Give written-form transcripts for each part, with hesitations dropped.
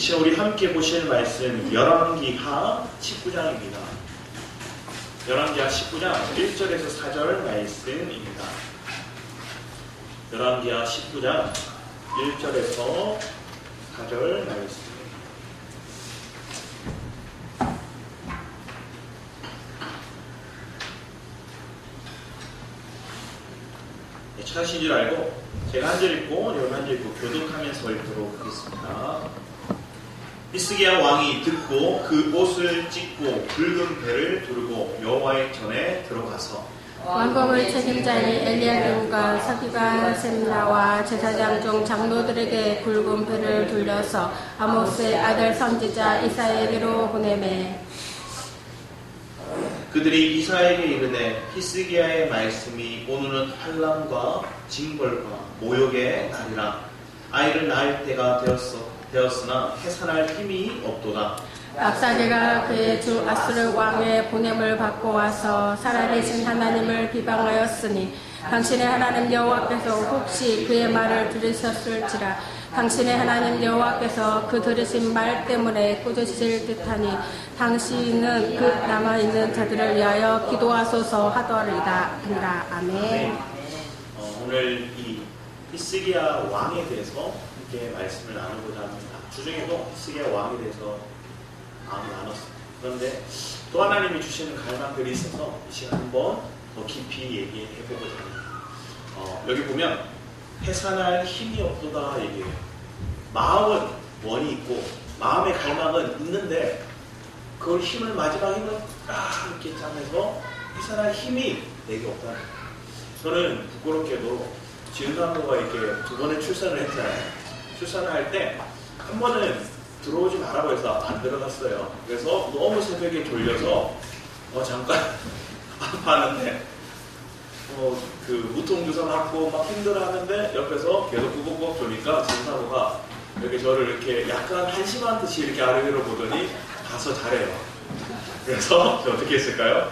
이제 우리 함께 보실 말씀 열왕기하 19장입니다. 열왕기하 19장 1절에서 4절 말씀입니다. 열왕기하 19장 1절에서 4절 말씀. 찾으신 줄 알고 제가 한 절 읽고 여러분 한 절 읽고 교독하면서 읽도록 하겠습니다. 히스기야 왕이 듣고 그 옷을 찢고 붉은 배를 두르고 여호와의 전에 들어가서 왕궁의 책임자인 엘리야kim과 서기관 셈나와 제사장 중 장로들에게 붉은 배를 둘러서 아모스의 아들 선지자 이사야에게로 보내매 그들이 이사야에게 이르되 히스기야의 말씀이 오늘은 환난과 징벌과 모욕의 날이라 아이를 낳을 때가 되었으나 해산할 힘이 없도다. 압사리가 그의 주 아수르 왕의 보냄을 받고 와서 살아계신 하나님을 비방하였으니 당신의 하나님 여호와께서 혹시 그의 말을 들으셨을지라. 당신의 하나님 여호와께서 그 들으신 말 때문에 꾸짖으실 듯하니 당신은 그 남아있는 자들을 위하여 기도하소서 하더리다. 아멘. 오늘 이 히스기야 왕에 대해서 함께 말씀을 나누고자 합니다. 주중에도 히스기야 왕에 대해서 나눴습니다. 그런데 또 하나님이 주시는 갈망들이 있어서 이 시간 한번 더 깊이 얘기해보고자 합니다. 여기 보면 해산할 힘이 없도다 얘기해요. 마음은 원이 있고 마음의 갈망은 있는데 그걸 힘을 마지막 힘을 이렇게 짜면서 해산할 힘이 내게 없다는 거예요. 저는 부끄럽게도 지은사모가 이렇게 2번의 출산을 했잖아요. 출산을 할 때 한 번은 들어오지 말라고 해서 안 들어갔어요. 그래서 너무 새벽에 졸려서 잠깐 아파하는데 그 무통주사 맞고 막 힘들어하는데 옆에서 계속 꾸벅꾸벅 조니까 지은사모가 이렇게 저를 이렇게 약간 한심한 듯이 이렇게 아래로 보더니 가서 자래요. 그래서 저 어떻게 했을까요?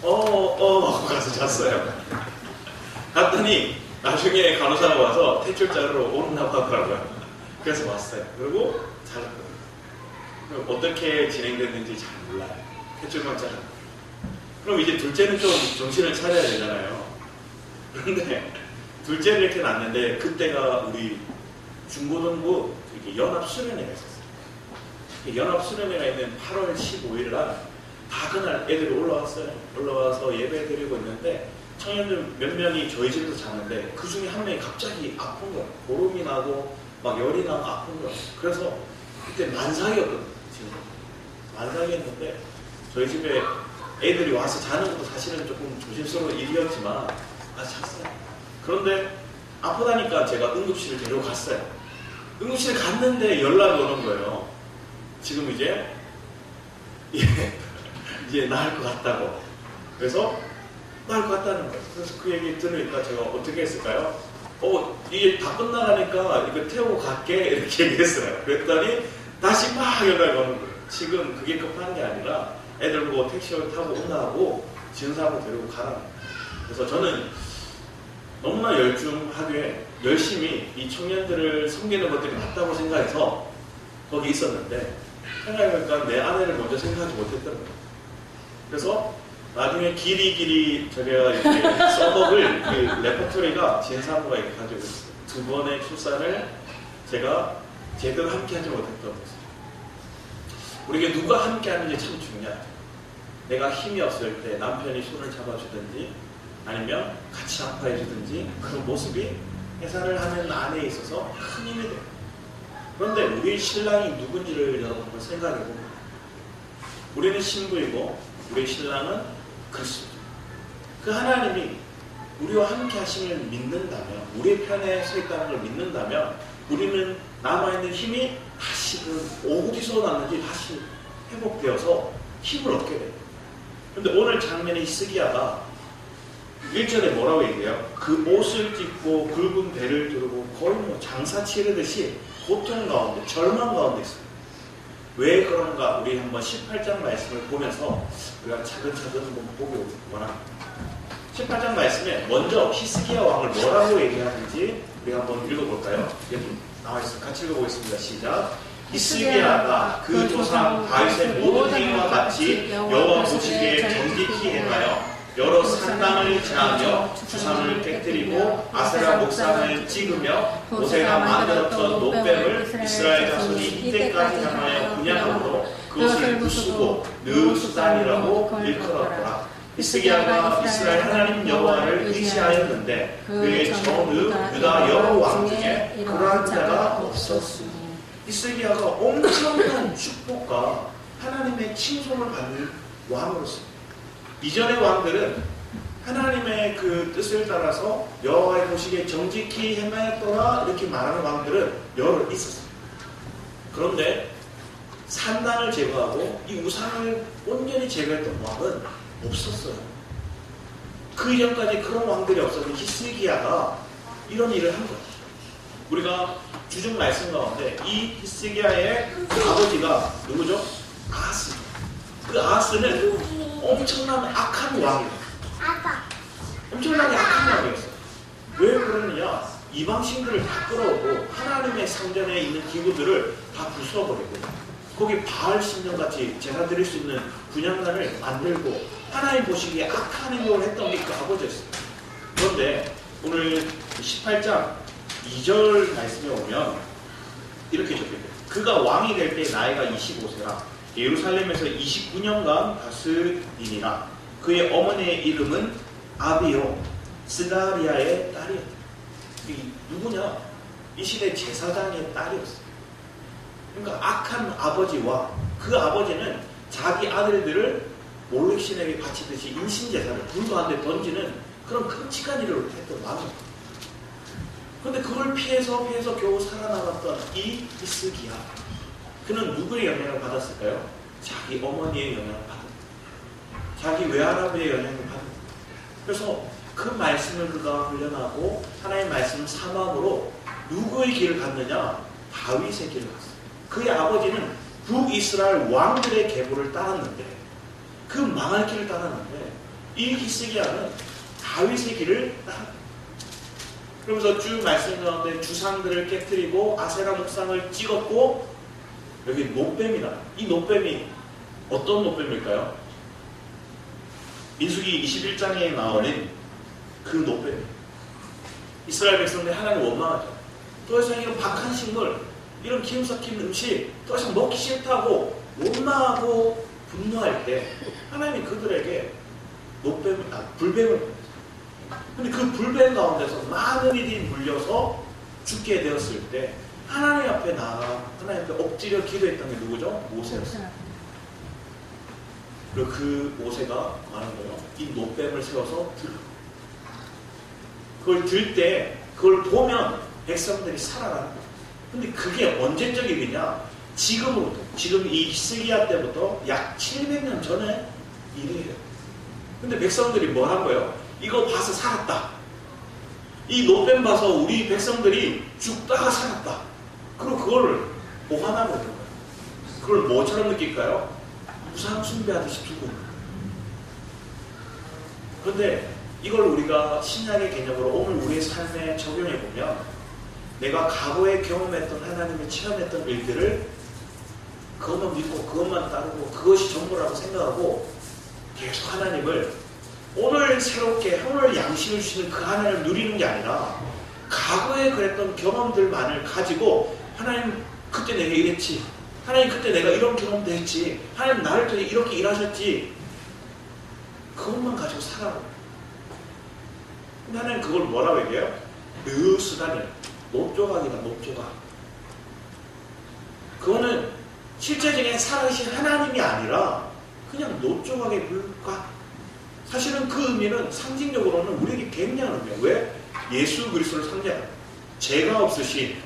하고 가서 잤어요. 갔더니 나중에 간호사가 와서 탯줄 자르러 오른다고 하더라고요. 그래서 왔어요. 그리고 잘랐거든요. 어떻게 진행됐는지 잘 몰라요. 탯줄만 잘랐거든요. 그럼 이제 둘째는 좀 정신을 차려야 되잖아요. 그런데 둘째를 이렇게 낳는데 그때가 우리 중고등부 연합수련회가 있었어요. 연합수련회가 있는 8월 15일 날 다 그날 애들이 올라왔어요. 올라와서 예배 드리고 있는데 청년들 몇 명이 저희 집에서 자는데 그 중에 한 명이 갑자기 아픈 거예요. 보름이 나고 막 열이 나고 아픈 거예요. 그래서 그때 만삭이었거든요. 지금 만삭이었는데 저희 집에 애들이 와서 자는 것도 사실은 조금 조심스러운 일이었지만 잤어요. 그런데 아프다니까 제가 응급실을 데려갔어요. 응급실 갔는데 연락이 오는 거예요. 지금 이제 나을 것 같다고. 그래서 나을 것 같다는 거예요. 그래서 그 얘기 들으니까 제가 어떻게 했을까요? 이게 다 끝나가니까 이거 태우고 갈게 이렇게 얘기했어요. 그랬더니 다시 막 연락이 오는 거예요. 지금 그게 급한 게 아니라 애들 보고 택시를 타고 온다고 지은사하고 데리고 가라는 거예요. 그래서 저는 너무나 열중하게 열심히 이 청년들을 섬기는 것들이 맞다고 생각해서 거기 있었는데 생각해보니까 내 아내를 먼저 생각하지 못했던 거예요. 그래서 나중에 길이 제가 이렇게 써먹을 그 레퍼토리가 지은사모가 이렇게 가지고 있어요. 2번의 출산을 제가 제대로 함께 하지 못했던 거죠. 우리에게 누가 함께 하는지 참 중요하죠. 내가 힘이 없을 때 남편이 손을 잡아주든지 아니면 같이 아파해주든지 그런 모습이 해산을 하는 아내에 있어서 큰 힘이 돼요. 그런데 우리 신랑이 누군지를 여러분 한번 생각해보면 우리는 신부이고 우리 신랑은 그리스도. 그 하나님이 우리와 함께 하심을 믿는다면 우리의 편에 서 있다는 걸 믿는다면 우리는 남아있는 힘이 다시금 어디서 났는지 다시 회복되어서 힘을 얻게 돼요. 그런데 오늘 장면의 히스기야가 1절에 뭐라고 얘기해요? 그 옷을 찢고 굵은 배를 두르고 거의 장사 치르듯이 고통 가운데 절망 가운데 있어요. 왜 그런가? 우리 한번 18장 말씀을 보면서 우리가 차근차근 한번 보기 원합니다. 18장 말씀에 먼저 히스기야 왕을 뭐라고 얘기하는지 우리 한번 읽어볼까요? 여기 나와있어요. 같이 읽어보겠습니다. 시작. 히스기야가 그 조상 다윗의 모든 행위와 같이 여호와 보시기에 정직히 행하여 여러 산당을 제하며 주상을 깨뜨리고 아세라 목상을 찍으며 모세가 만들었던 노뱀을 이스라엘 자손이 이때까지 향하여 분양함으로 그것을 부수고 느수단이라고 일컬었더라. 히스기야가 이스라엘 하나님 여호와를 의지하였는데 그의 전후 유다 여러 왕 중에 그러한 자가 없었으니 히스기야가 엄청난 축복과 하나님의 칭송을 받는 왕으로서 이전의 왕들은 하나님의 그 뜻을 따라서 여호와의 보시기에 정직히 행하였더라 이렇게 말하는 왕들은 여러 있었어요. 그런데 산당을 제거하고 이 우상을 온전히 제거했던 왕은 없었어요. 그 이전까지 그런 왕들이 없었는데 히스기야가 이런 일을 한 거예요. 우리가 주중 말씀 가운데 이 히스기야의 아버지가 누구죠? 아하스. 그 아하스는 엄청난 악한 왕이에요. 엄청나게 악한 왕이었어요. 왜 그러느냐? 이방신들을 다 끌어오고 하나님의 성전에 있는 기구들을 다 부숴버리고 거기 바알 신전같이 제사 드릴 수 있는 분향단을 만들고 하나님 보시기에 악한 행동을 했던 게 그 아버지였어요. 그런데 오늘 18장 2절 말씀에 오면 이렇게 적혀있어요. 그가 왕이 될 때 나이가 25세라 예루살렘에서 29년간 다스리니라. 그의 어머니의 이름은 아비요 스가리아의 딸이었다. 이 누구냐? 이 시대 제사장의 딸이었어요. 그러니까 악한 아버지와 그 아버지는 자기 아들들을 몰렉신에게 바치듯이 인신제사를 불도 안 돼 던지는 그런 끔찍한 일을 했던 왕이었어요. 그런데 그걸 피해서 겨우 살아남았던 이 히스기야. 그는 누구의 영향을 받았을까요? 자기 어머니의 영향을 받았다. 자기 외할아버지의 영향을 받았다. 그래서 그 말씀을 그가 훈련하고 하나님의 말씀을 사막으로 누구의 길을 갔느냐? 다윗의 길을 갔어요. 그의 아버지는 북이스라엘 왕들의 계보를 따랐는데 그 망할 길을 따랐는데 이 히스기야는 다윗의 길을 따랐다. 그러면서 쭉 말씀 가운데 주상들을 깨뜨리고 아세라 목상을 찍었고 여기 노뱀이다. 이 노뱀이 어떤 노뱀일까요? 민수기 21장에 나오는 그 노뱀. 이스라엘 백성들이 하나님 원망하죠. 더 이상 이런 박한 식물, 이런 기름 섞인 음식 더 이상 먹기 싫다고 원망하고 분노할 때 하나님이 그들에게 불뱀을 보내죠. 근데 그 불뱀 가운데서 많은 이들이 물려서 죽게 되었을 때 하나님 앞에 나아가 하나님 앞에 엎드려 기도했던 게 누구죠? 모세였어요. 그리고 그 모세가 말한 거예요. 이 노뱀을 세워서 들어. 그걸 들 때 그걸 보면 백성들이 살아가는 거예요. 근데 그게 언제적 일이냐? 지금으로부터, 지금 이 히스기야 때부터 약 700년 전에 일이에요. 근데 백성들이 뭘 한 거예요? 이거 봐서 살았다. 이 노뱀 봐서 우리 백성들이 죽다가 살았다. 그리고 그걸 보관하고 있는 거예요. 그걸 뭐처럼 느낄까요? 우상 숭배하듯이 두고 있는 거예요. 그런데 이걸 우리가 신약의 개념으로 오늘 우리의 삶에 적용해 보면 내가 과거에 경험했던 하나님의 체험했던 일들을 그것만 믿고 그것만 따르고 그것이 전부라고 생각하고 계속 하나님을 오늘 새롭게 오늘 양식을 주시는 그 하나님을 누리는 게 아니라 과거에 그랬던 경험들만을 가지고 하나님 그때 내가 이랬지, 하나님 그때 내가 이런 경험도 했지, 하나님 나를 통해 이렇게 일하셨지, 그것만 가지고 살아가요. 근데 하나님 그걸 뭐라고 얘기해요? 느수단이에요. 높조각이다. 높조각. 그거는 실제적인 살아계신 하나님이 아니라 그냥 높조각의 물과 사실은 그 의미는 상징적으로는 우리에게 굉장한 의미예요. 왜? 예수 그리스도를 상징하는, 죄가 없으신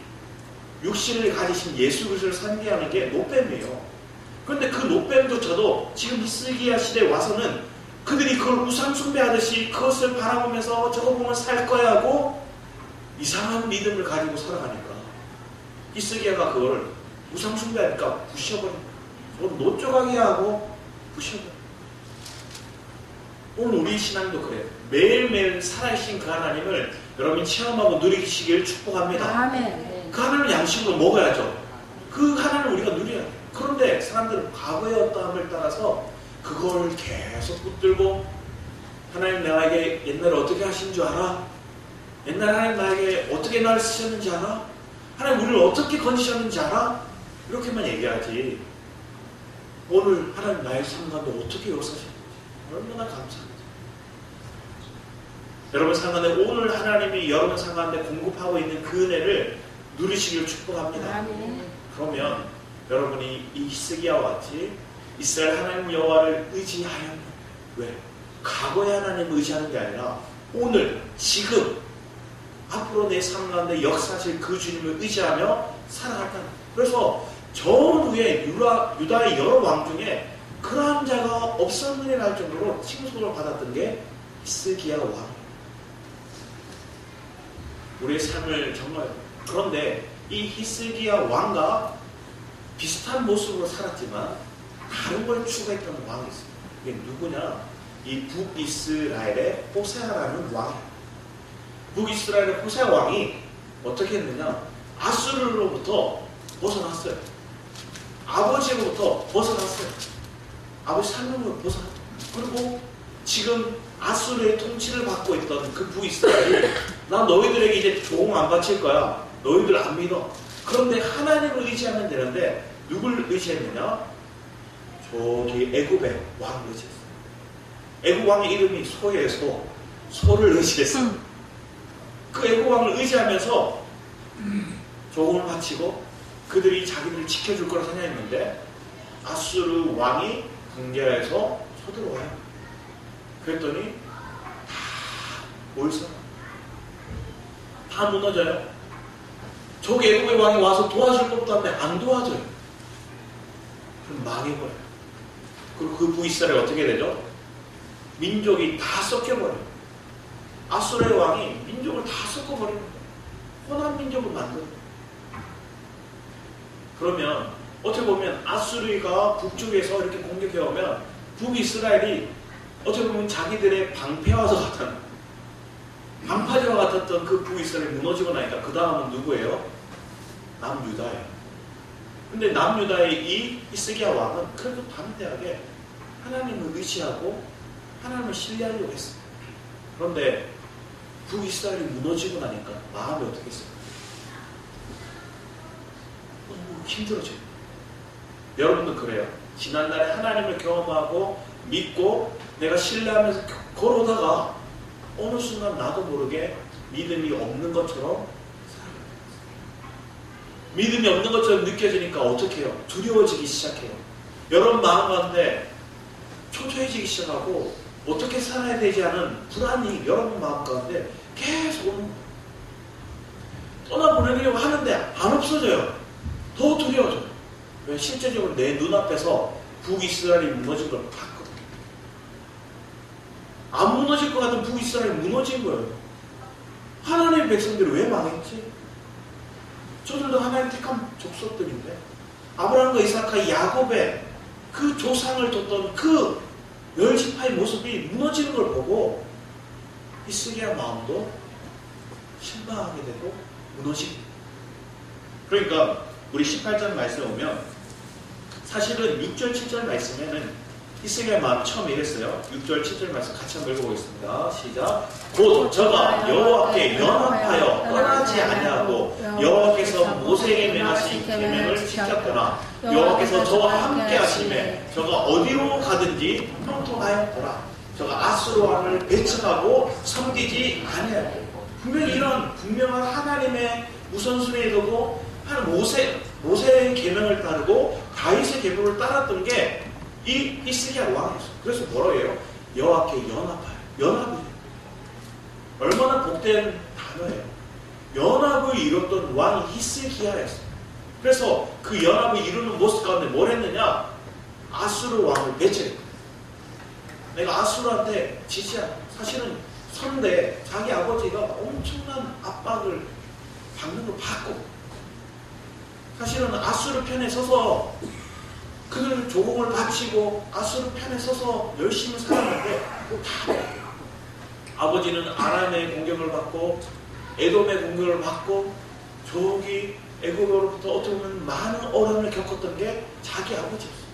육신을 가지신 예수 그리스도를 상징하는 게 노뱀이에요. 그런데 그 노뱀조차도 지금 히스기야 시대에 와서는 그들이 그걸 우상 숭배하듯이 그것을 바라보면서 저거 보면 살 거야 하고 이상한 믿음을 가지고 살아가니까 히스기야가 그걸 우상 숭배하니까 부셔버린 거예요. 그건 노조각이야 하고 부셔버린. 오늘 우리 신앙도 그래요. 매일매일 살아계신 그 하나님을 여러분이 체험하고 누리시길 축복합니다. 아멘. 그 하나님을 양식으로 먹어야죠. 그 그 하나님을 우리가 누려야 돼. 그런데 사람들은 과거의 어떠함을 따라서 그걸 계속 붙들고 하나님 나에게 옛날에 어떻게 하신 줄 알아? 옛날에 하나님 나에게 어떻게 나를 쓰셨는지 알아? 하나님 우리를 어떻게 건지셨는지 알아? 이렇게만 얘기하지. 오늘 하나님 나의 삶 가운데 어떻게 역사하셨는지 얼마나 감사합니다. 여러분 삶 가운데 오늘 하나님이 여러분 삶 가운데 공급하고 있는 그 은혜를 누리시길 축복합니다. 그러면 여러분이 이 히스기야와 같이 이스라엘 하나님 여호와를 의지하였는, 왜? 과거의 하나님을 의지하는 게 아니라 오늘 지금 앞으로 내 삶 가운데 역사하실 그 주님을 의지하며 살아갔다는. 그래서 전후에 유다의 여러 왕 중에 그러한 자가 없었느냐 할 정도로 칭송을 받았던 게 히스기야 왕. 우리의 삶을 정말, 그런데 이 히스기야 왕과 비슷한 모습으로 살았지만 다른 걸 추구했던 왕이 있어요. 이게 누구냐? 이 북이스라엘의 호세아라는 왕이에요. 북이스라엘의 호세아 왕이 어떻게 했느냐? 아수르로부터 벗어났어요. 아버지로부터 벗어났어요. 아버지 삶으로 벗어났어요. 그리고 지금 아수르의 통치를 받고 있던 그 북이스라엘이 나 너희들에게 이제 조공 안 바칠 거야. 너희들 안 믿어. 그런데 하나님을 의지하면 되는데 누굴 의지했느냐? 저기 애굽의 왕을 의지했어요. 애굽 왕의 이름이 소예서 소를 의지했어요. 그 애굽 왕을 의지하면서 조공을 바치고 그들이 자기들을 지켜줄 거라 생각했는데 아수르 왕이 군대에서 쳐들어와요. 그랬더니 다 모여서 다 무너져요. 저기 애굽의 왕이 와서 도와줄 것도 한데 안 도와줘요. 그럼 망해버려요. 그리고 그 북이스라엘이 어떻게 되죠? 민족이 다 섞여버려요. 아수르의 왕이 민족을 다 섞어버리는 거예요. 혼합 민족을 만들어요. 그러면 어떻게 보면 아수르가 북쪽에서 이렇게 공격해오면 북이스라엘이 어떻게 보면 자기들의 방패와도 같은, 방파제와 같았던 그 북이스라엘이 무너지고 나니까 그 다음은 누구예요? 남유다예요. 근데 남유다의 이 히스기야 왕은 그래도 담대하게 하나님을 의지하고 하나님을 신뢰하려고 했어요. 그런데 북이스라엘이 무너지고 나니까 마음이 어떻게 했어요? 너무 힘들어져요. 여러분도 그래요. 지난날에 하나님을 경험하고 믿고 내가 신뢰하면서 걸어오다가 어느 순간 나도 모르게 믿음이 없는 것처럼 살아가요. 믿음이 없는 것처럼 느껴지니까 어떻게 해요? 두려워지기 시작해요. 여러분 마음 가운데 초조해지기 시작하고 어떻게 살아야 되지 않은 불안이 여러분 마음 가운데 계속 오는 거예요. 떠나보내려고 하는데 안 없어져요. 더 두려워져요. 왜? 실제적으로 내 눈앞에서 북이스라엘이 무너진 걸 봤거든요. 안 무너질 것 같은 북이스라엘이 무너진 거예요. 하나님의 백성들이 왜 망했지? 저들도 하나님 택한 족속들인데 아브라함과 이삭과 야곱의 그 조상을 뒀던 그 열지파의 모습이 무너지는 걸 보고 히스기야 마음도 실망하게 되고 무너지고. 그러니까 우리 18절 말씀에 오면 사실은 6절 7절 말씀에는 히스기야 마음 처음 이랬어요. 6절 7절 말씀 같이 한번 읽어보겠습니다. 시작. 곧 저가 여호와께 연합하여 떠나지 아니하고 여호와께서 모세에게 명하신 계명을 지켰더라. 여호와께서 저와 함께 하심에 저가 어디로 가든지 형통하였더라. 저가 아수르 왕을 배척하고 섬기지 아니하고. 분명히 이런 분명한 하나님의 우선순위에 두고 모세의 계명을 따르고 다윗의 계명을 따랐던 게 이 히스기야 왕이었어요. 그래서 뭐라고 해요? 여호와께 연합하여. 연합이에요. 얼마나 복된 단어예요. 연합을 이뤘던 왕이 히스기야였어요. 그래서 그 연합을 이루는 모습 가운데 뭘 했느냐? 아수르 왕을 배제했어요. 내가 아수르한테 지지 않아. 사실은 선대 자기 아버지가 엄청난 압박을 받는 걸 봤고, 사실은 아수르 편에 서서 그들 조공을 바치고 아수르 편에 서서 열심히 살았는데 다 아버지는 아람의 공격을 받고 에돔의 공격을 받고 저기 애굽으로부터 어떻게 보면 많은 어려움을 겪었던 게 자기 아버지였어요.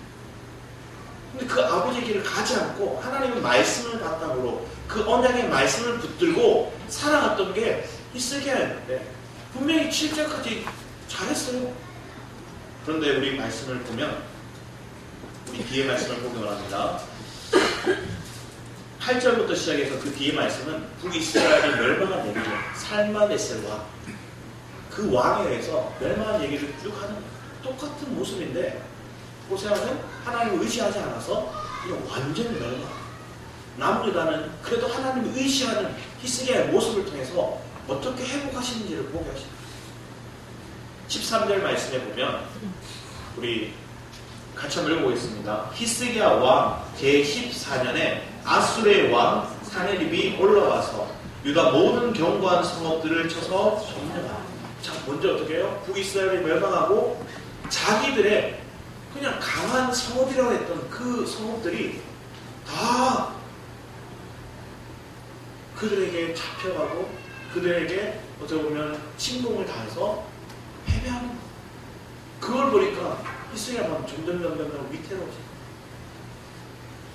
근데 그 아버지의 길을 가지 않고 하나님의 말씀을 바탕으로 그 언약의 말씀을 붙들고 살아갔던 게 히스기야였는데 분명히 7절까지 잘했어요. 그런데 우리 말씀을 보면 우리 뒤에 말씀을 보기 원합니다. 8절부터 시작해서 그 뒤에 말씀은 북이스라엘이 멸망한 얘기죠. 살마네셀 왕. 그 왕에 대해서 멸망한 얘기를 쭉 하는 거예요. 똑같은 모습인데 호세아는 하나님을 의지하지 않아서 그냥 완전히 멸망. 남유다는 그래도 하나님을 의지하는 히스기야의 모습을 통해서 어떻게 회복하시는지를 보게 하십니다. 13절 말씀에 보면 우리 같이 한번 읽어보겠습니다. 히스기야 왕 제14년에 아수르의 왕 사네립이 올라와서 유다 모든 견고한 성읍들을 쳐서 점령하라. 자, 먼저 어떻게 해요? 북이스라엘이 멸망하고 자기들의 그냥 강한 성읍이라고 했던 그 성읍들이 다 그들에게 잡혀가고 그들에게 어떻게 보면 침공을 당해서 패배하는 거예요. 그걸 보니까 히스기야가 점점 위태로워져요.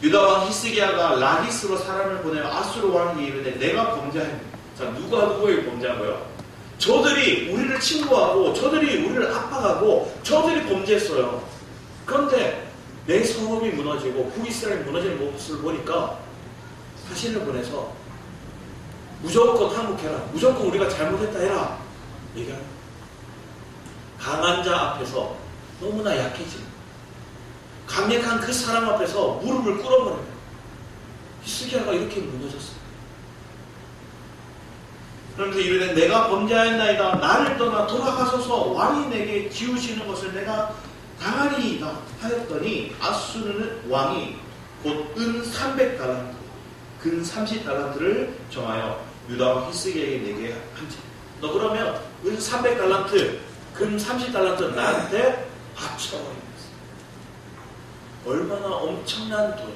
유다왕 히스기야가 라기스로 사람을 보내어 아수르 왕에게 이르되 내가 범죄하였노. 자, 누가 누구에게 범죄한 거예요? 저들이 우리를 침공하고 저들이 우리를 압박하고 저들이 범죄했어요. 그런데 내 성읍이 무너지고 북이스라엘이 무너지는 모습을 보니까 사신을 보내서 무조건 항복해라. 무조건 우리가 잘못했다 해라. 얘기하는 거예요. 강한 자 앞에서 너무나 약해지고 강력한 그 사람 앞에서 무릎을 꿇어버려요. 히스기야가 이렇게 무너졌어요. 그러면서 이르되 내가 범죄하였나이다. 나를 떠나 돌아가소서. 왕이 내게 지우시는 것을 내가 당하리이다 하였더니 아수르는 왕이 곧 은 300달란트 근 30달란트를 정하여 유다왕 히스기야에게 내게 한지. 너 그러면 은 300달란트 금 30달란트 나한테 바쳐버립니다. 얼마나 엄청난 돈,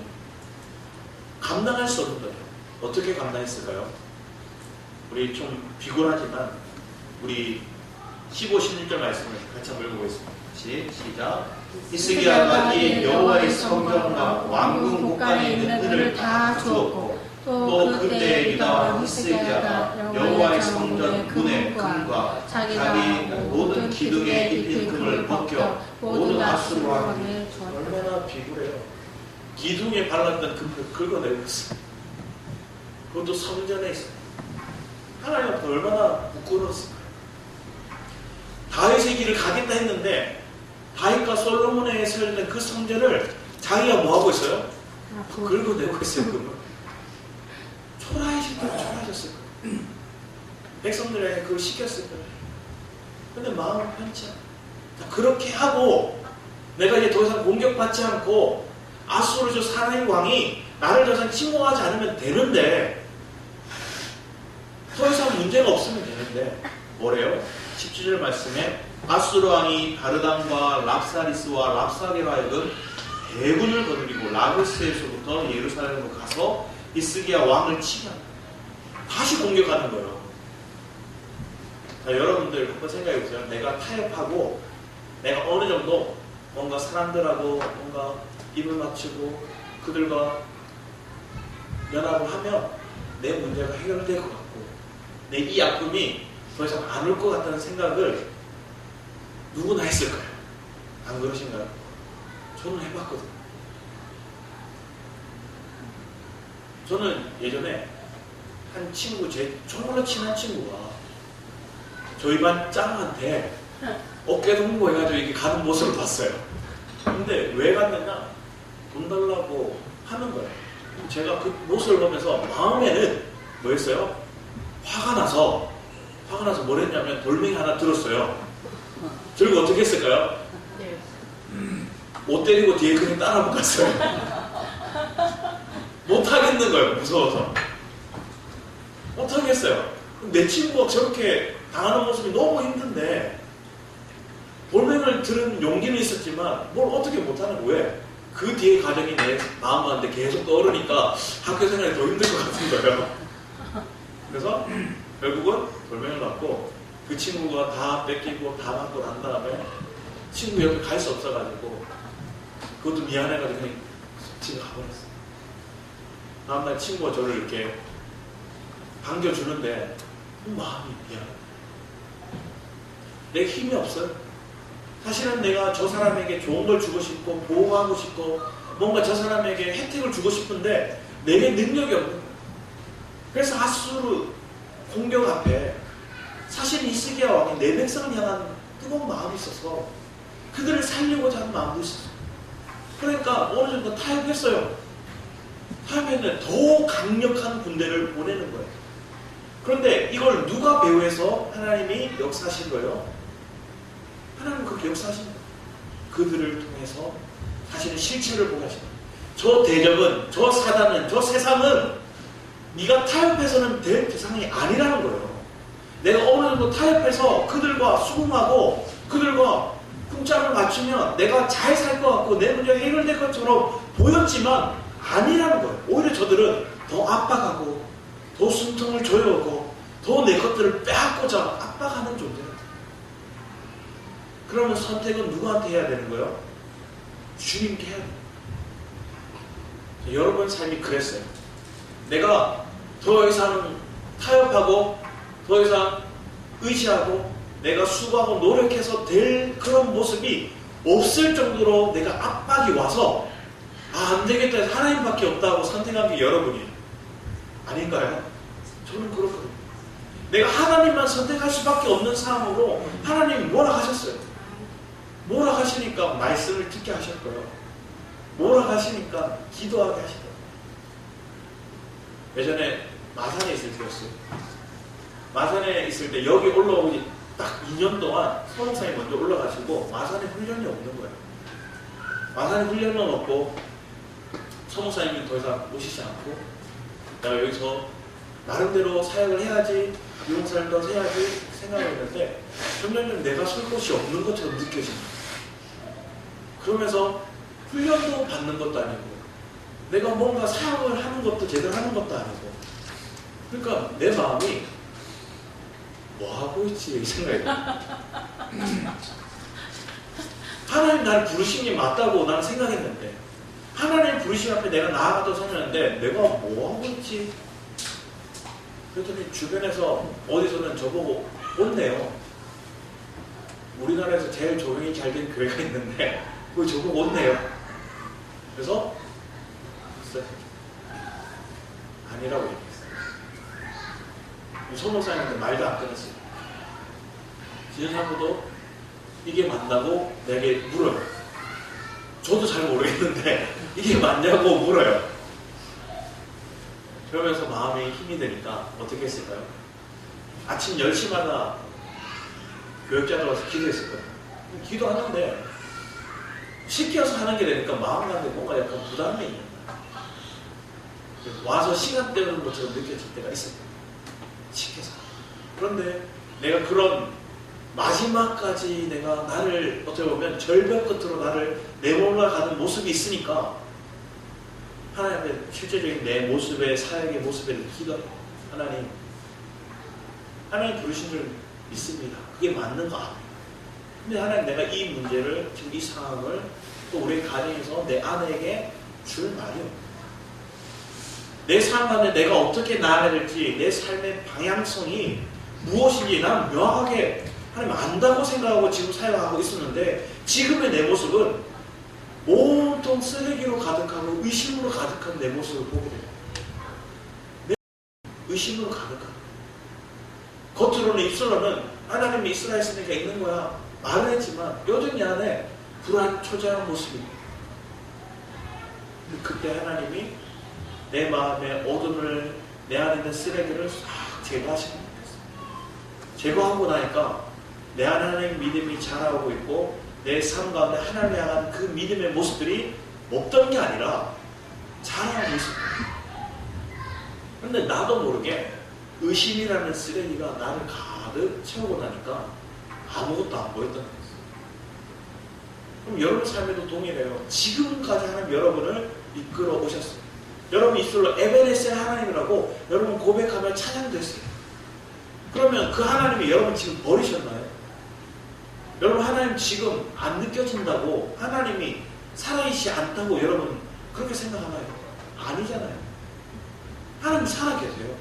감당할 수 없는 돈이에요. 어떻게 감당했을까요? 우리 좀 비굴하지만 우리 15, 16절 말씀을 같이 한번 읽어보겠습니다. 시작. 히스기야가 이 여호와의 성전과 왕궁 곳간에 있는 은을 다 주었고 또 그때 유다왕 히스기야가 여호와의 성전 문의 금과 자기 모든 기둥에 입힌 금을 벗겨 모든 아수르 왕이 얼마나 비굴해요. 기둥에 발랐던 금을 긁어내고 있어요. 그것도 성전에 있어요. 하나님 앞에 얼마나 부끄러웠을까요? 다윗의 길을 가겠다 했는데 다윗과 솔로몬에 세워진 그 성전을 자기가 뭐하고 있어요? 긁어내고 있어요. 금을. 초라해질 거예요. 초라해졌을 거예요. 백성들에게 그걸 시켰을 거예요. 근데 마음은 편치 않아요. 그렇게 하고 내가 이제 더 이상 공격받지 않고 아수르 저 사나이 왕이 나를 더 이상 침공하지 않으면 되는데 더 이상 문제가 없으면 되는데 뭐래요? 17절 말씀에 아수르 왕이 바르단과 랍사리스와 랍사게로 하여금 대군을 거느리고 라그스에서부터 예루살렘으로 가서 히스기야 왕을 치면 다시 공격하는 거예요. 자, 여러분들 한번 생각해 보세요. 내가 타협하고 내가 어느 정도 뭔가 사람들하고 뭔가 입을 맞추고 그들과 연합을 하면 내 문제가 해결될 것 같고 내 이 아픔이 더 이상 안 올 것 같다는 생각을 누구나 했을 거예요. 안 그러신가요? 저는 해봤거든요. 저는 예전에 한 친구, 제 정말로 친한 친구가 저희 반 짱한테 어깨 동무해가지고 이렇게 가는 모습을 봤어요. 근데 왜 갔느냐? 돈 달라고 하는 거예요. 제가 그 모습을 보면서 마음에는 뭐였어요? 화가 나서 뭘 했냐면 돌멩이 하나 들었어요. 들고 어떻게 했을까요? 못 때리고 뒤에 그냥 따라 붙었어요. 못하겠는 거예요. 무서워서. 못하겠어요. 내 친구가 저렇게 당하는 모습이 너무 힘든데 돌멩이를 들은 용기는 있었지만 뭘 어떻게 못하는 거예요? 그 뒤에 과정이 내 마음 가운데 계속 떠오르니까 학교 생활이 더 힘들 것 같은 거예요. 그래서 결국은 돌멩이를 갖고 그 친구가 다 뺏기고 다 받고 난 다음에 친구 옆에 갈 수 없어가지고 그것도 미안해가지고 그냥 집에 가버렸어. 다음날 친구가 저를 이렇게 반겨주는데 마음이 미안해. 내 힘이 없어요. 사실은 내가 저 사람에게 좋은 걸 주고 싶고 보호하고 싶고 뭔가 저 사람에게 혜택을 주고 싶은데 내게 능력이 없는 거예요. 그래서 아수르 공격 앞에 사실 히스기야 왕이 내 백성을 향한 뜨거운 마음이 있어서 그들을 살리고자 하는 마음도 있었어요. 그러니까 어느 정도 타협했어요. 타협했는데 더 강력한 군대를 보내는 거예요. 그런데 이걸 누가 배후해서 하나님이 역사하신 거예요? 하나님 그렇게 역사하신 거예요. 그들을 통해서 사실은 실체를 보게 하신 거예요. 저 대적은, 저 사단은, 저 세상은 네가 타협해서는 될 대상이 아니라는 거예요. 내가 어느 정도 타협해서 그들과 수긍하고 그들과 풍짝을 맞추면 내가 잘 살 것 같고 내 문제가 해결될 것처럼 보였지만 아니라는 거예요. 오히려 저들은 더 압박하고 더 숨통을 조여오고 더 내 것들을 빼앗고자 압박하는 존재예요. 그러면 선택은 누구한테 해야 되는 거예요? 주님께 해야 돼요. 여러 번 삶이 그랬어요. 내가 더 이상 타협하고 더 이상 의지하고 내가 수고하고 노력해서 될 그런 모습이 없을 정도로 내가 압박이 와서 안 되겠다 해서 하나님밖에 없다고 선택한 게 여러분이에요. 아닌가요? 저는 그렇거든요. 내가 하나님만 선택할 수밖에 없는 상황으로 하나님이 뭐라 하셨어요. 뭐라 하시니까 말씀을 듣게 하셨고요. 뭐라 하시니까 기도하게 하시고요. 예전에 마산에 있을 때였어요. 마산에 있을 때 여기 올라오기 딱 2년 동안 서목사님 먼저 올라가시고 마산에 훈련이 없는 거예요. 마산에 훈련은 없고 서목사님이 더 이상 오시지 않고 내가 여기서 나름대로 사역을 해야지 유흥사를 더 해야지 생각을 했는데 점점 내가 설 곳이 없는 것처럼 느껴집니다. 그러면서 훈련도 받는 것도 아니고 내가 뭔가 사역을 하는 것도 제대로 하는 것도 아니고 그러니까 내 마음이 뭐하고 있지 이 생각이 하나님 나를 부르신 게 맞다고 나는 생각했는데 하나님 부르심 앞에 내가 나아가도 생각했는데 내가 뭐하고 있지. 그랬더니 주변에서 어디서는 저보고 온대요. 우리나라에서 제일 조용히 잘 된 교회가 있는데 그 저보고 온대요. 그래서 글쎄 아니라고 얘기했어요. 소목사님한테 말도 안 끊었어요. 지은사부도 이게 맞다고 내게 물어요. 저도 잘 모르겠는데 이게 맞냐고 물어요. 그러면서 마음에 힘이 되니까 어떻게 했을까요? 아침 10시마다 교육자들 와서 기도했을 거예요. 기도하는데 시켜서 하는 게 되니까 마음 가운데 뭔가 약간 부담이 있는 거예요. 와서 시간 때우는 것처럼 느껴질 때가 있어요. 시켜서. 그런데 내가 그런 마지막까지 내가 나를 어떻게 보면 절벽 끝으로 나를 내몰아가는 모습이 있으니까 하나님의 실제적인 내 모습의 사역의 모습에 기도해요. 하나님 부르신 줄 믿습니다. 그게 맞는 거 아니에요. 근데 하나님 내가 이 문제를 지금 이 상황을 또 우리 가정에서 내 아내에게 줄 말이 없어요. 내 삶 안에 내가 어떻게 나아가야 될지 내 삶의 방향성이 무엇인지 나는 명확하게 하나님 안다고 생각하고 지금 사역하고 있었는데 지금의 내 모습은 온통 쓰레기로 가득하고 의심으로 가득한 내 모습을 보게 돼요. 내 의심으로 가득한 겉으로는 입술로는 하나님이 이스라엘 쓰니까 있는 거야 말을 했지만 여전히 안에 불안 초조한 모습입니다. 그때 하나님이 내 마음의 어둠을 내 안에 있는 쓰레기를 싹 제거하시는 거예요. 제거하고 나니까 내 안에 하나님 믿음이 자라오고 있고 내 삶 가운데 하나님을 향한 그 믿음의 모습들이 없던 게 아니라 자라오고 있습니다. 그런데 나도 모르게 의심이라는 쓰레기가 나를 가득 채우고 나니까 아무것도 안 보였던 거예요. 그럼 여러분 삶에도 동일해요. 지금까지 하나님 여러분을 이끌어 오셨어요. 여러분 입술로 에베네셀 하나님이라고 여러분 고백하며 찬양도 했어요. 그러면 그 하나님이 여러분 지금 버리셨나요? 여러분 하나님 지금 안 느껴진다고, 하나님이 살아있지 않다고 여러분 그렇게 생각하나요? 아니잖아요. 하나님 살아계세요.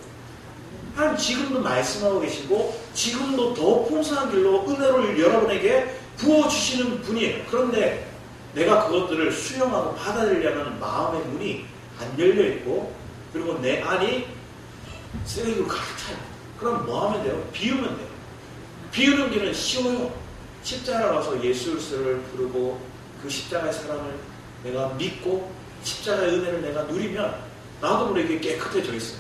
하나님 지금도 말씀하고 계시고 지금도 더 풍성한 길로 은혜를 여러분에게 부어주시는 분이에요. 그런데 내가 그것들을 수용하고 받아들이려는 마음의 문이 안 열려있고, 그리고 내 안이 쓰레기로 가득 차요. 그럼 뭐 하면 돼요? 비우면 돼요. 비우는 길은 쉬워요. 십자가 가서 예수 그리스도를 부르고 그 십자가의 사랑을 내가 믿고 십자가의 은혜를 내가 누리면 나도 모르게 깨끗해져 있어요.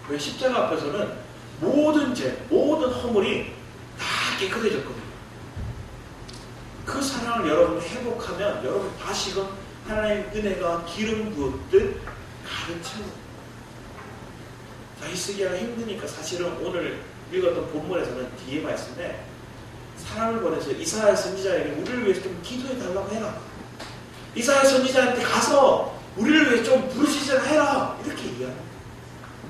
왜? 십자가 앞에서는 모든 죄, 모든 허물이 다 깨끗해졌거든요. 그 사랑을 여러분이 회복하면 여러분 다시금 하나님의 은혜가 기름 부었듯 가득 차요. 자, 히스기야가 힘드니까 사실은 오늘 읽었던 본문에서는 뒤에 말씀에 사람을 보내서 이사야 선지자에게 우리를 위해서 좀 기도해 달라고 해라. 이사야 선지자한테 가서 우리를 위해 좀 부르짖으라 해라. 이렇게 얘기합니다.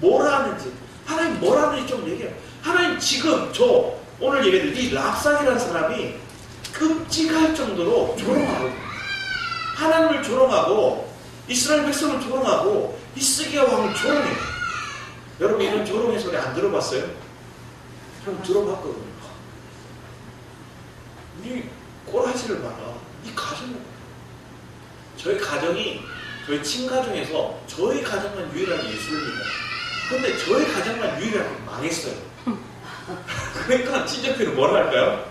뭘 하는지, 하나님 뭘 하는지 좀 얘기해요. 하나님 지금 저 오늘 얘기했던 이 랍삭이라는 사람이 끔찍할 정도로 조롱하거든요. 하나님을 조롱하고 이스라엘 백성을 조롱하고 히스기야 왕을 조롱해요. 여러분 이런 조롱의 소리 안 들어봤어요? 좀 들어봤거든요. 이 꼬라지를 봐라. 이 가정을 봐라. 저희 가정이 저희 친가정에서 저희 가정만 유일하게 예수를 믿어요. 근데 저희 가정만 유일하게 망했어요. 그러니까 친척들은 뭐라 할까요?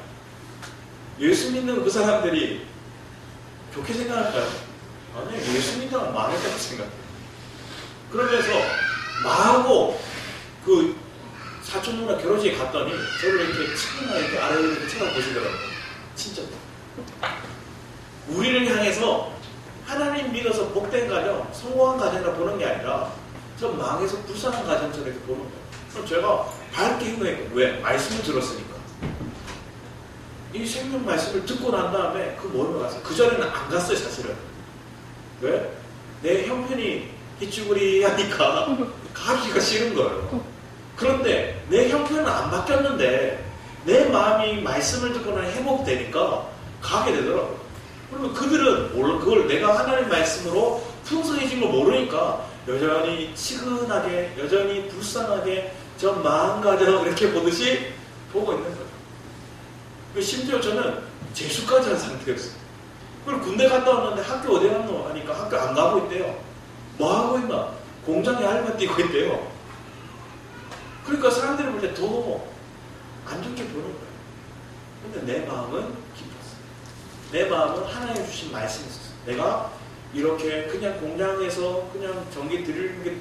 예수 믿는 그 사람들이 좋게 생각할까요? 아니, 예수 믿는 망했다고 생각해요. 그러면서 나하고 그 사촌 누나 결혼식에 갔더니 저를 이렇게 차나 이렇게 아래로 이렇게 쳐다보시더라고요. 친척들. 우리를 향해서 하나님 믿어서 복된 가정, 성공한 가정이라 보는 게 아니라 저 망해서 불쌍한 가정처럼 이렇게 보는 거예요. 그럼 제가 밝게 행동했고, 왜? 말씀을 들었으니까. 이 생명 말씀을 듣고 난 다음에 그 모임에 갔어요. 그전에는 안 갔어요, 사실은. 왜? 내 형편이 희쭈구리하니까 가기가 싫은 거예요. 그런데 내 형편은 안 바뀌었는데 내 마음이 말씀을 듣고 나면 회복되니까 가게 되더라고요. 그러면 그들은 물론 그걸 내가 하나님 말씀으로 풍성해진 걸 모르니까 여전히 치근하게, 여전히 불쌍하게 저 마음가정 이렇게 보듯이 보고 있는 거예요. 심지어 저는 재수까지 한 상태였어요. 그리고 군대 갔다 왔는데 학교 어디 갔노? 하니까 학교 안 가고 있대요. 뭐 하고 있나? 공장에 알바 뛰고 있대요. 그러니까 사람들이 볼 때 더 안 좋게 보는 거예요. 근데 내 마음은 기뻤어요. 내 마음은 하나님 주신 말씀이 있었어요. 내가 이렇게 그냥 공장에서 그냥 전기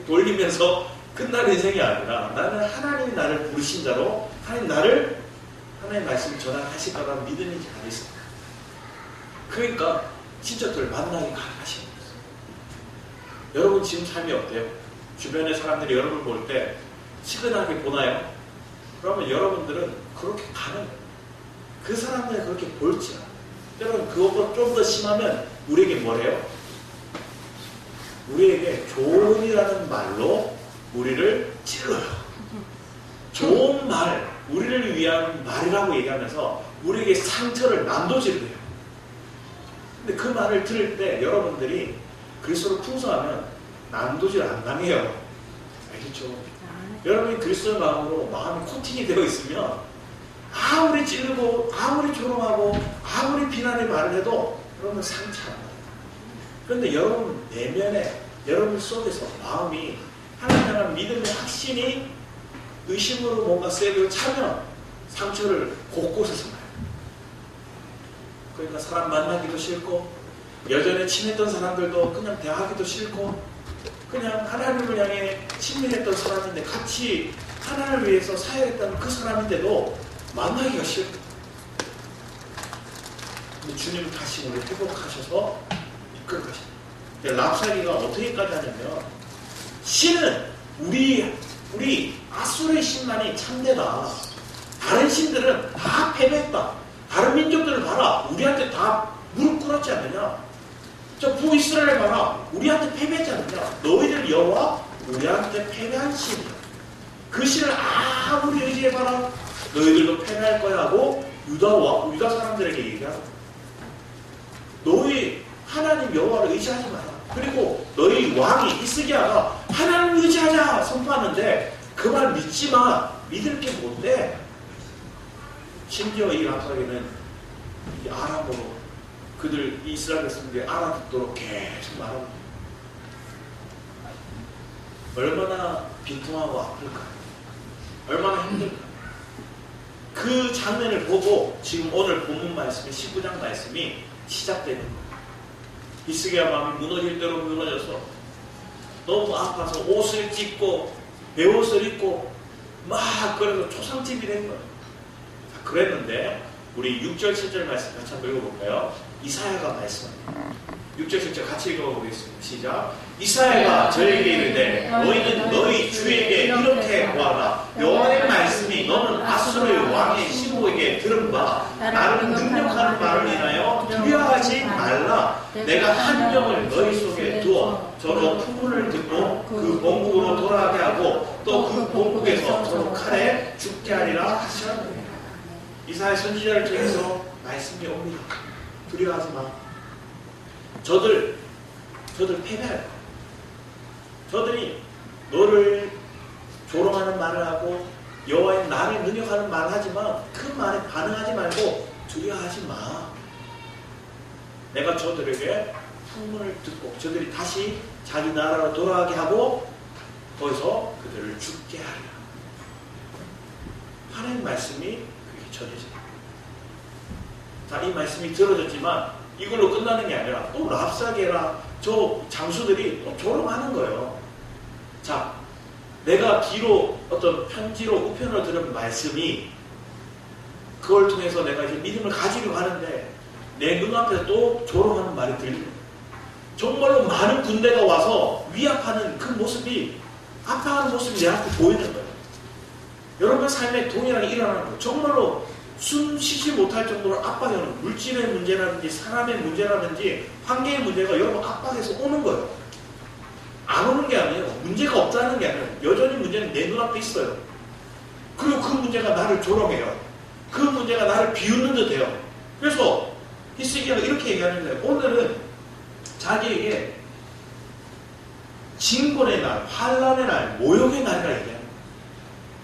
돌리면서 끝날 인생이 아니라 나는 하나님이 나를 부르신 자로 하나님 말씀을 전하실 거라는 믿음이 잘 있습니다. 그러니까 친척들 만나기 가능하신 거예요. 여러분 지금 삶이 어때요? 주변의 사람들이 여러분 볼 때 치근하게 보나요? 그러면 여러분들은 그렇게 가는 거예요. 그 사람들이 그렇게 볼지라. 여러분 그것보다 좀 더 심하면 우리에게 뭐래요? 우리에게 좋은이라는 말로 우리를 찔러요. 좋은 말, 우리를 위한 말이라고 얘기하면서 우리에게 상처를 난도질을 해요. 근데 그 말을 들을 때 여러분들이 그리스도로 풍성하면 난도질 안 당해요. 알겠죠? 여러분이 그리스도의 마음으로 마음이 코팅이 되어 있으면 아무리 찌르고 아무리 조롱하고 아무리 비난의 말을 해도 여러분 상처 안 나요. 그런데 여러분 내면에 여러분 속에서 마음이 하나님 향한 믿음의 확신이 의심으로 뭔가 쇠를 차면 상처를 곳곳에서 나요. 그러니까 사람 만나기도 싫고 여전히 친했던 사람들도 그냥 대하기도 싫고 그냥 하나님을 향해 친밀했던 사람인데 같이 하나님을 위해서 사역했던 그 사람인데도 만나기가 싫고 근데 주님은 다시 우리를 회복하셔서 이끌어 가십니다. 랍사기가 어떻게까지 하냐면 신은 우리 아수르의 신만이 참되다. 다른 신들은 다 패배했다. 다른 민족들을 봐라. 우리한테 다 무릎 꿇었지 않느냐. 저 북이스라엘 봐라. 우리한테 패배했지 않느냐. 너희들 여호와 우리한테 패배한 신이야. 그 신을 아무리 의지해봐라 너희들도 패배할 거야 하고 유다 사람들에게 얘기하고 너희 하나님 여호와를 의지하지 마라. 그리고 너희 왕이 히스기야가 하나님을 의지하자 선포하는데 그 말 믿지 마. 믿을 게 뭔데? 심지어 이 랍사게는 아람어로 그들 이스라엘 백성들이 알아듣도록 계속 말합니다. 얼마나 비통하고 아플까? 얼마나 힘들까? 그 장면을 보고 지금 오늘 본문 말씀이 19장 말씀이 시작되는 거예요. 히스기야 마음이 무너질 대로 무너져서 너무 아파서 옷을 찢고 베옷을 입고 막 그래서 초상집이 된 거예요. 자, 그랬는데 우리 6절 7절 말씀 같이 한번 읽어볼까요? 이사야가 말씀합니다. 6절 7절 같이 읽어보겠습니다. 시작. 이사야가 저에게 이르되 너희는 너희 주에게 이렇게 구하라. 여호와의 말씀이 너는 아수르의 왕의 시므에게 들은 바 나를 능력하는 말을 인하여 두려워하지 말라. 내가 한 영을 너희 속에 두어 저로 풍문을 듣고 그 본국으로 돌아가게 하고 또 그 본국에서 저로 칼에 죽게 하리라 하시었느니라. 이사야 선지자를 통해서 말씀이 옵니다. 두려워하지 마. 저들 패배할 거야. 저들이 너를 조롱하는 말을 하고 여호와의 나를 능욕하는 말을 하지만 그 말에 반응하지 말고 두려워하지 마. 내가 저들에게 풍문을 듣고 저들이 다시 자기 나라로 돌아가게 하고 거기서 그들을 죽게 하리라. 하나님 말씀이 그렇게 전해집니다. 자, 이 말씀이 들어졌지만 이걸로 끝나는 게 아니라 또 랍사게라 저 장수들이 또 조롱하는 거예요. 자, 내가 뒤로 어떤 편지로 우편으로 들은 말씀이 그걸 통해서 내가 이제 믿음을 가지려고 하는데 내 눈앞에 또 조롱하는 말이 들리는 거예요. 정말로 많은 군대가 와서 위압하는 그 모습이 아파하는 모습이 내 앞에 보이는 거예요. 여러분 삶에 동일하게 일어나는 거예요. 정말로 숨 쉬지 못할 정도로 압박해오는 물질의 문제라든지 사람의 문제라든지 환경의 문제가 여러분 압박해서 오는 거예요. 안 오는 게 아니에요. 문제가 없다는 게 아니에요. 여전히 문제는 내 눈앞에 있어요. 그리고 그 문제가 나를 조롱해요. 그 문제가 나를 비웃는 듯해요. 그래서 히스기야가 이렇게 얘기하는 거예요. 오늘은 자기에게 징벌의 날, 환란의 날, 모욕의 날이라 얘기해요.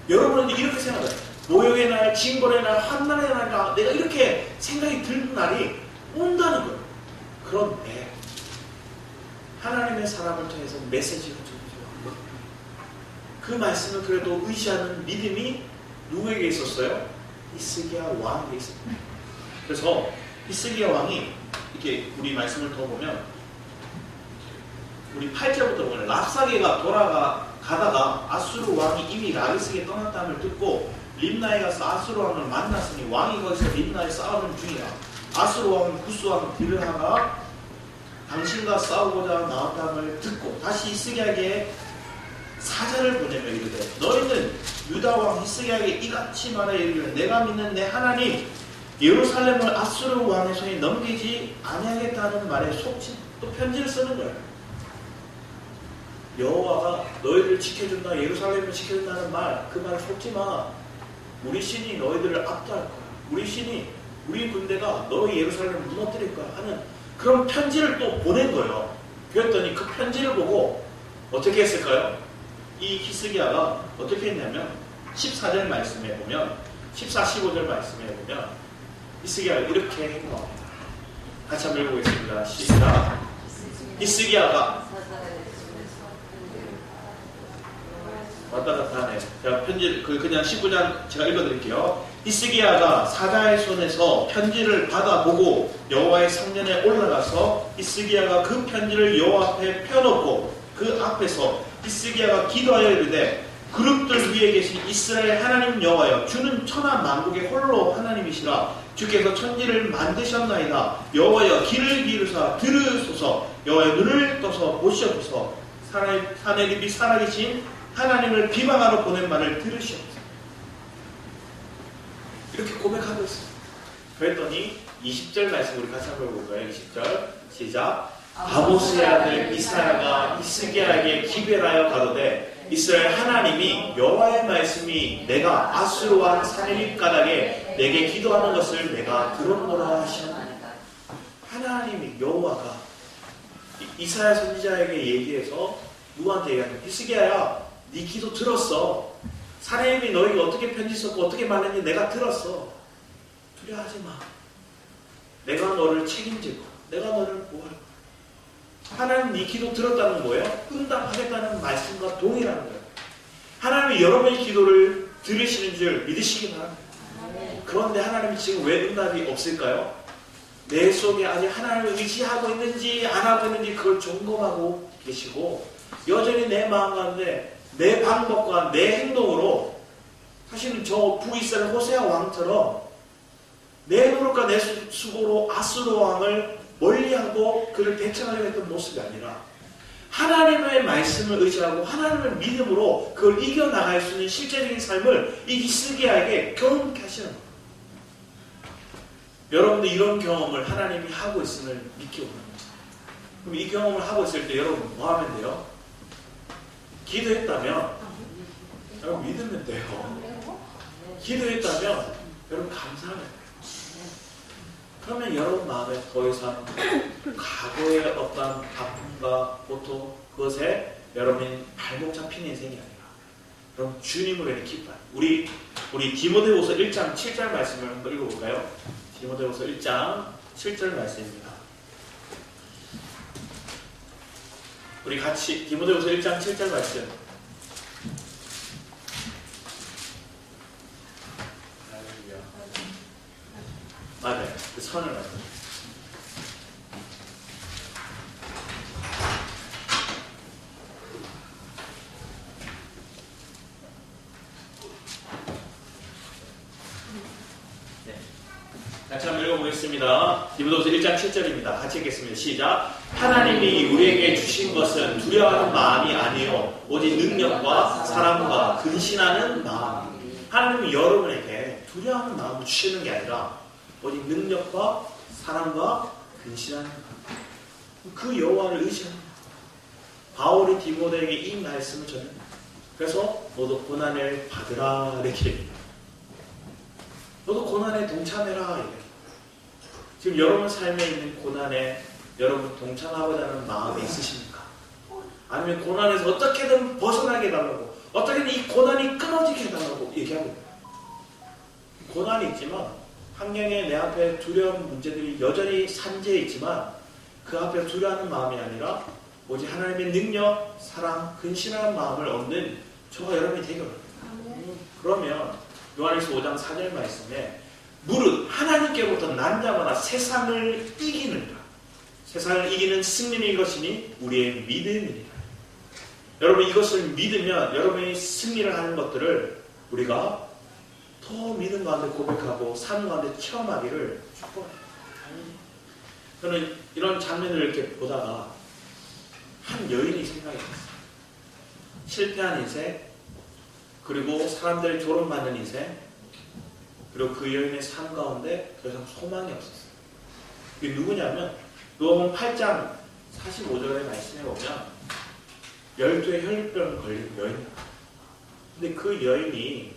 여러분은 이렇게 생각해요. 모욕의 날, 징벌의 날, 환난의 날이라 내가 이렇게 생각이 드는 날이 온다는 거예요. 그런데 하나님의 사람을 통해서 메시지를 전해줘요. 그 말씀을 그래도 의지하는 믿음이 누구에게 있었어요? 히스기야 왕에게 있었어요. 그래서 히스기야 왕이 이렇게 우리 말씀을 더 보면 우리 8절부터 보면 랍사게가 돌아가다가 아수르 왕이 이미 라기스에 떠났다함을 듣고 림나에 가서 아수르 왕을 만났으니 왕이 거기서 림나에 싸우는 중이라. 아수르 왕은 구스 왕 디르하가 당신과 싸우고자 나왔다함을 듣고 다시 히스기야에게 사자를 보내며 이르되 너희는 유다 왕 히스기야에게 이같이 말하여 이르기를 내가 믿는 내 하나님 예루살렘을 아수르 왕의 손에 넘기지 아니하겠다는 말에 속지 또 편지를 쓰는 거예요. 여호와가 너희를 지켜준다, 예루살렘을 지켜준다는 말, 그 말에 속지 마. 우리 신이 너희들을 압도할 거야. 우리 군대가 너희 예루살렘을 무너뜨릴 거야 하는 그런 편지를 또 보낸 거예요. 그랬더니 그 편지를 보고 어떻게 했을까요? 이 히스기야가 어떻게 했냐면 14절 말씀에 보면 14, 15절 말씀에 보면 히스기야가 이렇게 행동합니다. 같이 한번 읽어보겠습니다. 시작. 히스기야가 왔다 갔다 하네. 제가 편지 그냥 19장 제가 읽어드릴게요. 히스기야가 사자의 손에서 편지를 받아보고 여호와의 성전에 올라가서 히스기야가 그 편지를 여호와 앞에 펴놓고 그 앞에서 히스기야가 기도하여 이르되 그룹들 위에 계신 이스라엘 하나님 여호와여 주는 천하 만국의 홀로 하나님이시라. 주께서 천지를 만드셨나이다. 여호와여 귀를 기울이사 들으소서. 여호와의 눈을 떠서 보시옵소서. 하늘이 살아계신 하나님을 비방하러 보낸 말을 들으시옵소서. 이렇게 고백하고 있어요. 그랬더니 20절 말씀 우리 같이 한번 볼까요? 20절 시작. 아모스의 아들 이사야가 히스기야에게 기별하여 가로되 이스라엘 하나님이 여호와의 말씀이 내가 아수르 왕 사내립 가닥에 내게 기도하는 것을 내가 들었노라 하시나이다. 하나님이 여호와가 이사야 선지자에게 얘기해서 누구한테 얘기하는 거야? 히스기야야, 네 기도 들었어. 사내립이 너에게 어떻게 편지 썼고 어떻게 말했는지 내가 들었어. 두려워하지 마. 내가 너를 책임질 거야. 내가 너를 보호할 거야. 하나님 네 기도 들었다는 거예요. 응답하겠다는 말씀과 동일한 거예요. 하나님이 여러분의 기도를 들으시는 줄 믿으시기 바랍니다. 그런데 하나님이 지금 왜 응답이 없을까요? 내 속에 아직 하나님을 의지하고 있는지 안 하고 있는지 그걸 점검하고 계시고 여전히 내 마음 가운데 내 방법과 내 행동으로 사실은 저 북이스라엘 호세아 왕처럼 내 노력과 내 수고로 아수르 왕을 멀리하고 그를 대처하려고 했던 모습이 아니라 하나님의 말씀을 의지하고 하나님의 믿음으로 그걸 이겨나갈 수 있는 실제적인 삶을 이 히스기야에게 경험케 하시는 거예요. 여러분도 이런 경험을 하나님이 하고 있음을 믿기 원합니다. 그럼 이 경험을 하고 있을 때 여러분 뭐 하면 돼요? 기도했다면 여러분 믿으면 돼요. 기도했다면 여러분 감사하면 돼요. 그러면 여러분 마음에 더 이상 과거의 어떤 아픔과 고통 그것에 여러분이 발목 잡힌 인생이 아니라 여러분 주님으로 인해 기뻐요. 우리 디모데후서 1장 7절 말씀을 한번 읽어볼까요? 디모데후서 1장 7절 말씀입니다. 우리 같이 디모데후서 1장 7절 말씀. 맞아요. 그 선을 말씀. 네. 같이 한번 읽어보겠습니다. 디모데후서 1장 7절입니다. 같이 읽겠습니다. 시작. 하나님이 우리에게 주신 것은 두려워하는 마음이 아니요 오직 능력과 사랑과 근신하는 마음. 하나님이 여러분에게 두려워하는 마음을 주시는 게 아니라 오직 능력과 사랑과 근신하는 그 여호와를 의지하는 거예요. 바울이 디모데에게 이 말씀을 전합니다. 그래서 너도 고난을 받으라 이렇게 얘기합니다. 너도 고난에 동참해라 이렇게. 지금 여러분 삶에 있는 고난에 여러분 동참하고자 하는 마음이 있으십니까? 아니면 고난에서 어떻게든 벗어나게 해달라고 어떻게든 이 고난이 끊어지게 해달라고 얘기하고 있어요. 고난이 있지만 환경에 내 앞에 두려운 문제들이 여전히 산재해 있지만 그 앞에 두려워하는 마음이 아니라 오직 하나님의 능력, 사랑, 근신하는 마음을 얻는 저와 여러분이 되기 바랍니다. 그러면 요한일서 5장 4절 말씀에 무릇 하나님께로부터 난 자마다 세상을 이기느니라. 세상을 이기는 승리는 이것이니 우리의 믿음이니라. 여러분 이것을 믿으면 여러분이 승리를 하는 것들을 우리가 더 믿음 가운데 고백하고 삶 가운데 체험하기를 축복해요. 저는 이런 장면을 이렇게 보다가 한 여인이 생각이 났어요. 실패한 인생, 그리고 사람들의 조롱받는 인생, 그리고 그 여인의 삶 가운데 더 이상 소망이 없었어요. 이게 누구냐면 누가복음 8장 45절의 말씀에 보면 12의 혈병 걸린 여인입니다. 근데 그 여인이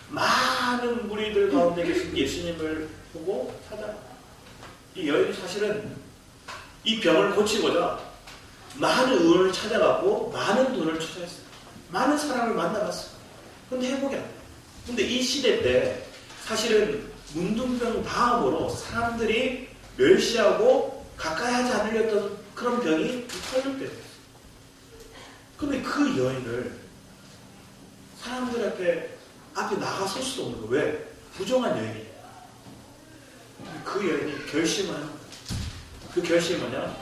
많은 무리들 가운데 계신 예수님을 보고 찾아요. 이 여인이 사실은 이 병을 고치고자 많은 의원을 찾아갔고 많은 돈을 투자했어요. 많은 사람을 만나봤어요. 근데 회복이 안 돼요. 근데 이 시대 때 사실은 문둥병 다음으로 사람들이 멸시하고 가까이 하지 않으려던 그런 병이 혈류병이었어요. 근데 그 여인을 사람들 앞에 나가설 수도 없는 거예요. 왜? 부정한 여인이에요. 그 여인이 결심을 하는 거예요. 그 결심이 뭐냐?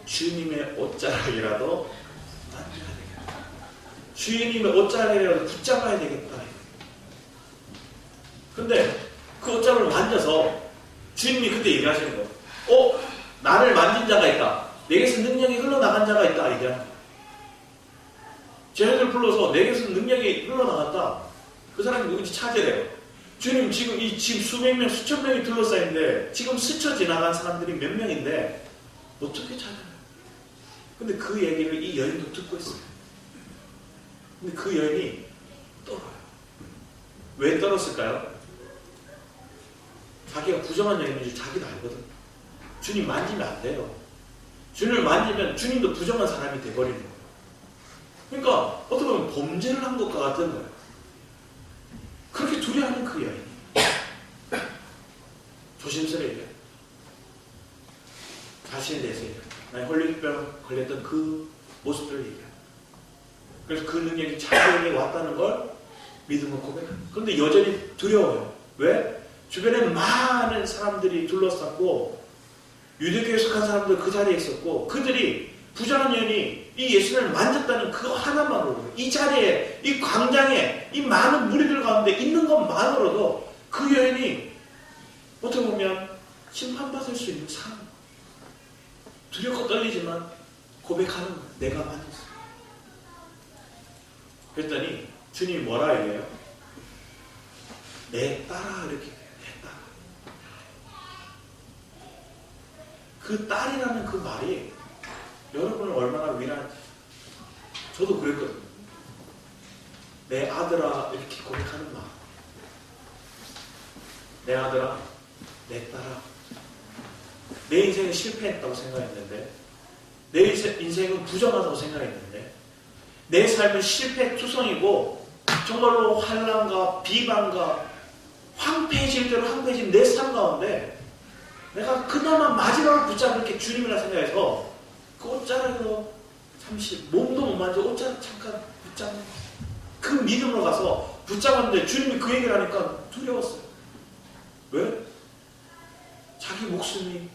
주님의 옷자락이라도 만져야 되겠다. 주님의 옷자락이라도 붙잡아야 되겠다. 근데 그 옷자락을 만져서 주님이 그때 얘기하시는 거예요. 나를 만진 자가 있다. 내게서 능력이 흘러나간 자가 있다. 얘기하는 거예요. 쟤네들 불러서 내게서 능력이 흘러나갔다. 그 사람이 누군지 찾으래요. 주님 지금 수백 명, 수천 명이 둘러싸인데 지금 스쳐 지나간 사람들이 몇 명인데 어떻게 찾아요? 근데 그 얘기를 이 여인도 듣고 있어요. 근데 그 여인이 떨어요. 왜 떨었을까요? 자기가 부정한 여인인 줄 자기도 알거든. 주님 만지면 안 돼요. 주님을 만지면 주님도 부정한 사람이 돼버리는 거예요. 그러니까 어떻게 보면 범죄를 한 것과 같은 거예요. 그렇게 두려워하는 그 여인이 조심스레 얘기해요. 자신에 대해서 얘기해요. 나의 홀릭병 걸렸던 그 모습들을 얘기해요. 그래서 그 능력이 자기에게 왔다는 걸 믿음으로 고백해요. 그런데 여전히 두려워요. 왜? 주변에 많은 사람들이 둘러쌌고 유대교에 속한 사람들 그 자리에 있었고 그들이 부정한 여인이 이 예수님을 만졌다는 그 하나만으로도 이 자리에 이 광장에 이 많은 무리들 가운데 있는 것만으로도 그 여인이 어떻게 보면 심판받을 수 있는 상황. 두렵고 떨리지만 고백하는 거예요. 내가 만졌어. 그랬더니 주님이 뭐라 얘기해요? 내 딸아 이렇게 해요. 내 딸. 그 딸이라는 그 말이 여러분을 얼마나 위로하는지 저도 그랬거든요. 내 아들아 이렇게 고백하는 말. 내 아들아, 내 딸아. 내 인생은 실패했다고 생각했는데 내 인생은 부정하다고 생각했는데 내 삶은 실패투성이고 정말로 환난과 비방과 황폐해질 대로 황폐해진 내 삶 가운데 내가 그나마 마지막을 붙잡을 게 주님이라 생각해서 그 옷자락으로 잠시 몸도 못 만져 옷자락 잠깐 붙잡는 그 믿음으로 가서 붙잡았는데 주님이 그 얘기를 하니까 두려웠어요. 왜? 자기 목숨이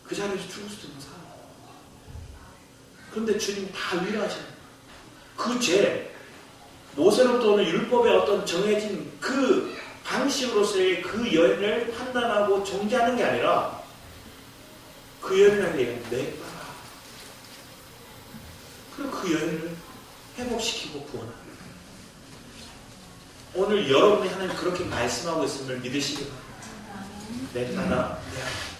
그 자리에서 죽을 수도 있는 사람. 그런데 주님 다 위로하시는 그 죄, 모세로부터 오는 율법의 어떤 정해진 그 방식으로서의 그 여인을 판단하고 정죄하는 게 아니라 그 여인이라는 얘기는 내 딸아. 그리고 그 여인을 회복시키고 구원합니다. 오늘 여러분이 하나님 그렇게 말씀하고 있음을 믿으시기 바랍니다. 내 딸아, 내 아들.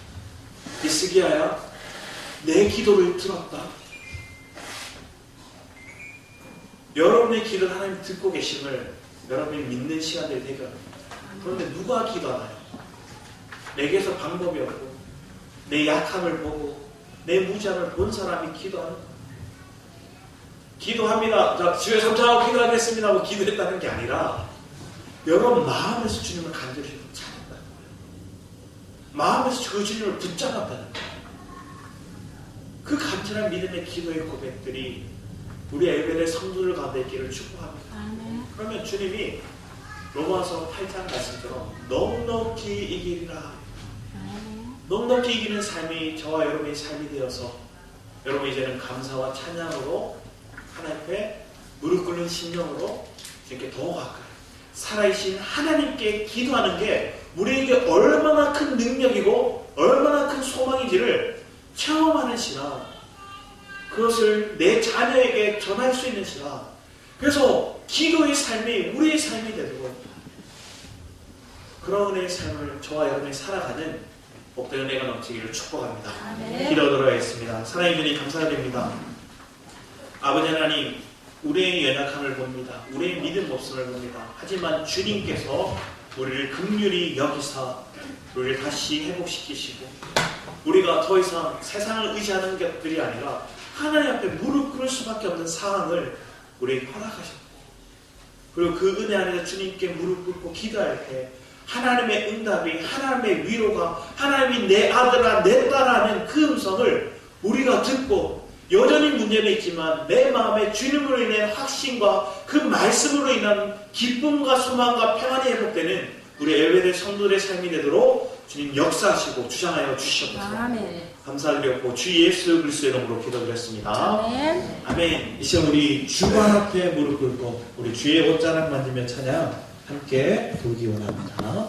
히스기야야, 내 기도를 들었다. 여러분의 기도를 하나님 듣고 계심을 여러분이 믿는 시간들이 되게 합니다. 그런데 누가 기도하나요? 내게서 방법이 없고 내 약함을 보고 내 무지함을 본 사람이 기도하는 거예요. 기도합니다. 자, 주여 삼창하고 기도하겠습니다 하고 기도했다는 게 아니라 여러분 마음에서 주님을 간절히 찾았다는 거예요. 마음에서 그 주님을 붙잡았다는 거예요. 그 간절한 믿음의 기도의 고백들이 우리 엘베의 성도들 가운데 있기를 축복합니다. 아멘. 그러면 주님이 로마서 8장 말씀처럼 넉넉히 이기리라. 넉넉히 이기는 삶이 저와 여러분의 삶이 되어서 여러분 이제는 감사와 찬양으로 하나님 앞에 무릎 꿇는 심령으로 이렇게 더 가까이 살아계신 하나님께 기도하는 게 우리에게 얼마나 큰 능력이고 얼마나 큰 소망인지를 체험하는 시간, 그것을 내 자녀에게 전할 수 있는 시간. 그래서 기도의 삶이 우리의 삶이 되도록 그런 은혜의 삶을 저와 여러분이 살아가는 복된 은혜가 넘치기를 축복합니다. 기도하도록 하겠습니다. 사랑해 주님 감사드립니다. 아버지 하나님, 우리의 연약함을 봅니다. 우리의 믿음 없음을 봅니다. 하지만 주님께서 우리를 긍휼히 여기사 우리를 다시 회복시키시고 우리가 더 이상 세상을 의지하는 것들이 아니라 하나님 앞에 무릎 꿇을 수밖에 없는 상황을 우리에게 허락하셨고, 그리고 그 은혜 안에서 주님께 무릎 꿇고 기도할 때 하나님의 응답이, 하나님의 위로가, 하나님이 내 아들아 내 딸아는 그 음성을 우리가 듣고 여전히 문제는 있지만 내 마음에 주님으로 인한 확신과 그 말씀으로 인한 기쁨과 소망과 평안이 회복되는 우리 엘베의 성도들의 삶이 되도록 주님 역사하시고 주장하여 주시옵소서. 아멘. 감사드렸고 주 예수 그리스도의 이름으로 기도드렸습니다. 아멘. 아멘. 이 시간 우리 주관 앞에 무릎 꿇고 우리 주의 옷자락 만지며 찬양 함께 부르기 원합니다.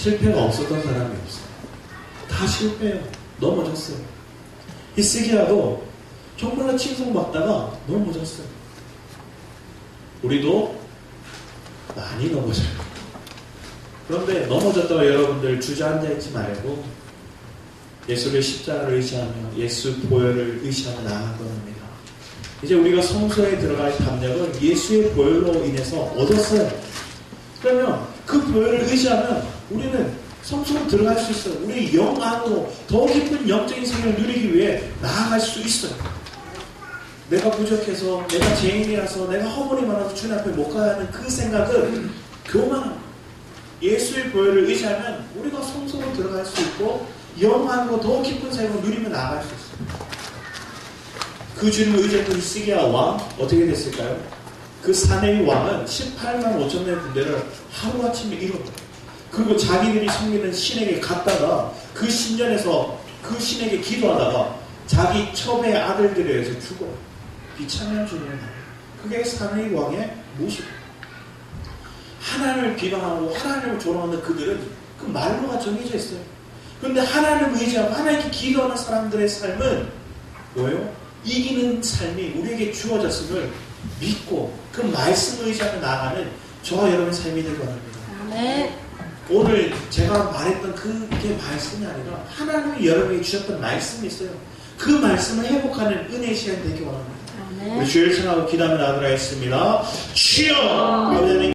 실패가 없었던 사람이 없어요. 다 실패해요. 넘어졌어요. 히스기야도 정말로 칭송받다가 넘어졌어요. 우리도 많이 넘어져요. 그런데 넘어졌다가 여러분들 주저앉아있지 말고 예수를 십자가를 의지하며 예수 보혈을 의지하며 나아가는 겁니다. 이제 우리가 성소에 들어갈 담력은 예수의 보혈로 인해서 얻었어요. 그러면 그 보혈을 의지하면 우리는 성소로 들어갈 수 있어요. 우리 영 안으로 더 깊은 영적인 생명을 누리기 위해 나아갈 수 있어요. 내가 부족해서, 내가 죄인이라서, 내가 허물이 많아서 주님 앞에 못 가야 하는 그 생각은 교만합니다. 예수의 보혈을 의지하면 우리가 성소로 들어갈 수 있고 영 안으로 더 깊은 생명을 누리며 나아갈 수 있어요. 그 주님을 의지했던 히스기야 왕 어떻게 됐을까요? 그 사내의 왕은 18만 5천 명의 군대를 하루아침에 잃었다. 그리고 자기들이 섬기는 신에게 갔다가 그 신전에서 그 신에게 기도하다가 자기 첩의 아들들에 의해서 죽어요. 비참한 죽음을 당해요. 그게 사내의 왕의 모습. 하나님을 비방하고 하나님을 조롱하는 그들은 그 말로가 정해져 있어요. 그런데 하나님을 의지하고 하나님께 기도하는 사람들의 삶은 뭐예요? 이기는 삶이 우리에게 주어졌음을 믿고 그 말씀을 의지하며 나아가는 저와 여러분의 삶이 되기 바랍니다. 아멘. 오늘 제가 말했던 그게 말씀이 아니라 하나님이 여러분에게 주셨던 말씀이 있어요. 그 말씀을 회복하는 은혜의 시간이 되기 원합니다. 아멘. 우리 주를 청하고 기도하며 나아가겠습니다. 주여!